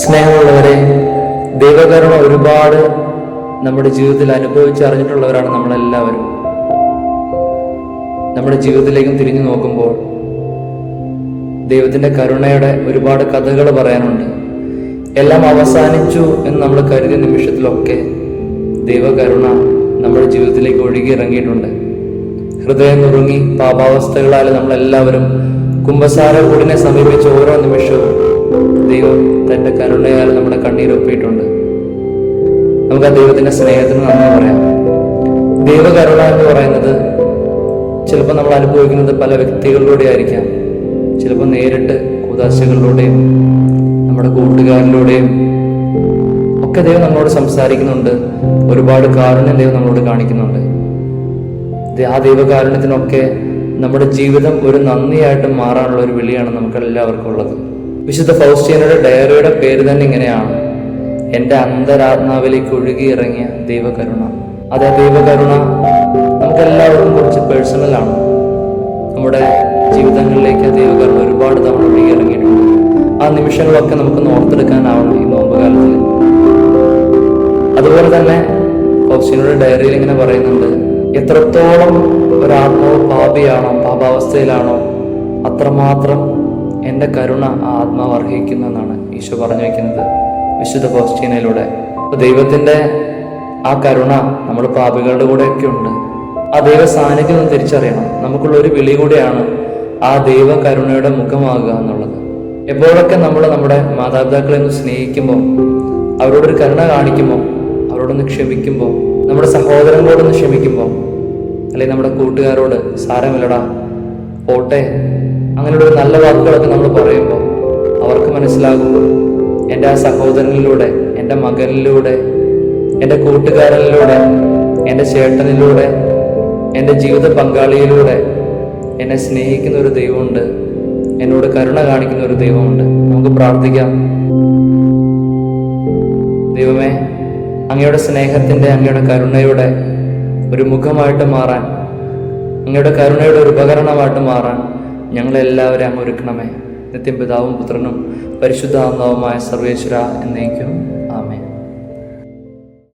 സ്നേഹമുള്ളവരെ, ദൈവകരുണ ഒരുപാട് നമ്മുടെ ജീവിതത്തിൽ അനുഭവിച്ചറിഞ്ഞിട്ടുള്ളവരാണ് നമ്മളെല്ലാവരും. നമ്മുടെ ജീവിതത്തിലേക്കും തിരിഞ്ഞു നോക്കുമ്പോൾ ദൈവത്തിൻ്റെ കരുണയുടെ ഒരുപാട് കഥകൾ പറയാനുണ്ട്. എല്ലാം അവസാനിച്ചു എന്ന് നമ്മൾ കരുതിയ നിമിഷത്തിലൊക്കെ ദൈവകരുണ നമ്മുടെ ജീവിതത്തിലേക്ക് ഒഴുകി ഇറങ്ങിയിട്ടുണ്ട്. ഹൃദയം നുറുങ്ങി പാപാവസ്ഥകളാൽ നമ്മളെല്ലാവരും കുമ്പസാര കൂടിനെ സമീപിച്ച ഓരോ നിമിഷവും ദൈവം തൻ്റെ കരുണയാൽ നമ്മുടെ കണ്ണീരൊപ്പിയിട്ടുണ്ട്. നമുക്ക് ആ ദൈവത്തിൻ്റെ സ്നേഹത്തിന് നന്ദി പറയാം. ദൈവകരുണ എന്ന് പറയുന്നത് ചിലപ്പോൾ നമ്മൾ അനുഭവിക്കുന്നത് പല വ്യക്തികളിലൂടെ ആയിരിക്കാം. ചിലപ്പോൾ നേരിട്ട് കൂദാശകളിലൂടെയും നമ്മുടെ കൂട്ടുകാരിലൂടെയും ഒക്കെ ദൈവം നമ്മളോട് സംസാരിക്കുന്നുണ്ട്. ഒരുപാട് കാരുണ്യം ദൈവം നമ്മളോട് കാണിക്കുന്നുണ്ട്. ആ ദൈവകാരുണ്യത്തിനൊക്കെ നമ്മുടെ ജീവിതം ഒരു നന്ദിയായിട്ട് മാറാനുള്ള ഒരു വിളിയാണ് നമുക്ക് എല്ലാവർക്കും ഉള്ളത്. വിശുദ്ധ ഫൗസ്റ്റീനയുടെ ഡയറിയുടെ പേര് തന്നെ ഇങ്ങനെയാണ്: എൻ്റെ അന്തരാത്മാവിലേക്ക് ഒഴുകിയിറങ്ങിയ ദൈവകരുണ. അതേ ദൈവകരുണ നമുക്കെല്ലാവർക്കും കുറച്ച് പേഴ്സണലാണ്. നമ്മുടെ ജീവിതങ്ങളിലേക്ക് ദൈവകരുണ ഒരുപാട് തവണ ഒഴുകിയിറങ്ങിയിട്ടുണ്ട്. ആ നിമിഷങ്ങളൊക്കെ നമുക്ക് ഓർത്തെടുക്കാനാവണം ഈ നോമ്പുകാലത്തിൽ. അതുപോലെ തന്നെ ഫൗസ്റ്റീനയുടെ ഡയറിയിൽ ഇങ്ങനെ പറയുന്നുണ്ട്: എത്രത്തോളം ഒരാത്മാവ് പാപിയാണോ, പാപാവസ്ഥയിലാണോ, അത്രമാത്രം എൻ്റെ കരുണ ആ ആത്മാവ് അർഹിക്കുന്നു എന്നാണ് ഈശോ പറഞ്ഞു വയ്ക്കുന്നത് വിശുദ്ധ ഫൗസ്റ്റീനയിലൂടെ. അപ്പോൾ ദൈവത്തിൻ്റെ ആ കരുണ നമ്മൾ പാപികളുടെ കൂടെയൊക്കെ ഉണ്ട്. ആ ദൈവ സാന്നിധ്യം തിരിച്ചറിയണം. നമുക്കുള്ള ഒരു വിളി കൂടെയാണ് ആ ദൈവ കരുണയുടെ മുഖമാകുക എന്നുള്ളത്. എപ്പോഴൊക്കെ നമ്മൾ നമ്മുടെ മാതാപിതാക്കളെ ഒന്ന് സ്നേഹിക്കുമ്പോൾ, അവരോടൊരു കരുണ കാണിക്കുമ്പോൾ, അവരോടൊന്ന് ക്ഷമിക്കുമ്പോൾ, നമ്മുടെ സഹോദരങ്ങളോടൊന്ന് ക്ഷമിക്കുമ്പോൾ, അല്ലെങ്കിൽ നമ്മുടെ കൂട്ടുകാരോട് സാരമില്ലടാ പോട്ടെ, അങ്ങനെയുള്ള നല്ല വാക്കുകളൊക്കെ നമ്മൾ പറയുമ്പോൾ അവർക്ക് മനസ്സിലാകും എൻ്റെ ആ സഹോദരനിലൂടെ, എൻ്റെ മകനിലൂടെ, എൻ്റെ കൂട്ടുകാരനിലൂടെ, എൻ്റെ ചേട്ടനിലൂടെ, എൻ്റെ ജീവിത പങ്കാളിയിലൂടെ എന്നെ സ്നേഹിക്കുന്ന ഒരു ദൈവമുണ്ട്, എന്നോട് കരുണ കാണിക്കുന്ന ഒരു ദൈവമുണ്ട്. നമുക്ക് പ്രാർത്ഥിക്കാം. ദൈവമേ, അങ്ങയുടെ സ്നേഹത്തിൻ്റെ, അങ്ങയുടെ കരുണയുടെ ഒരു മുഖമായിട്ട് മാറാൻ, അങ്ങയുടെ കരുണയുടെ ഒരു ഉപകരണമായിട്ട് മാറാൻ ഞങ്ങളെല്ലാവരും അങ്ങ് ഒരുക്കണമേ. നിത്യം പിതാവും പുത്രനും പരിശുദ്ധാത്മാവുമായ സർവേശ്വര എന്നേക്കും.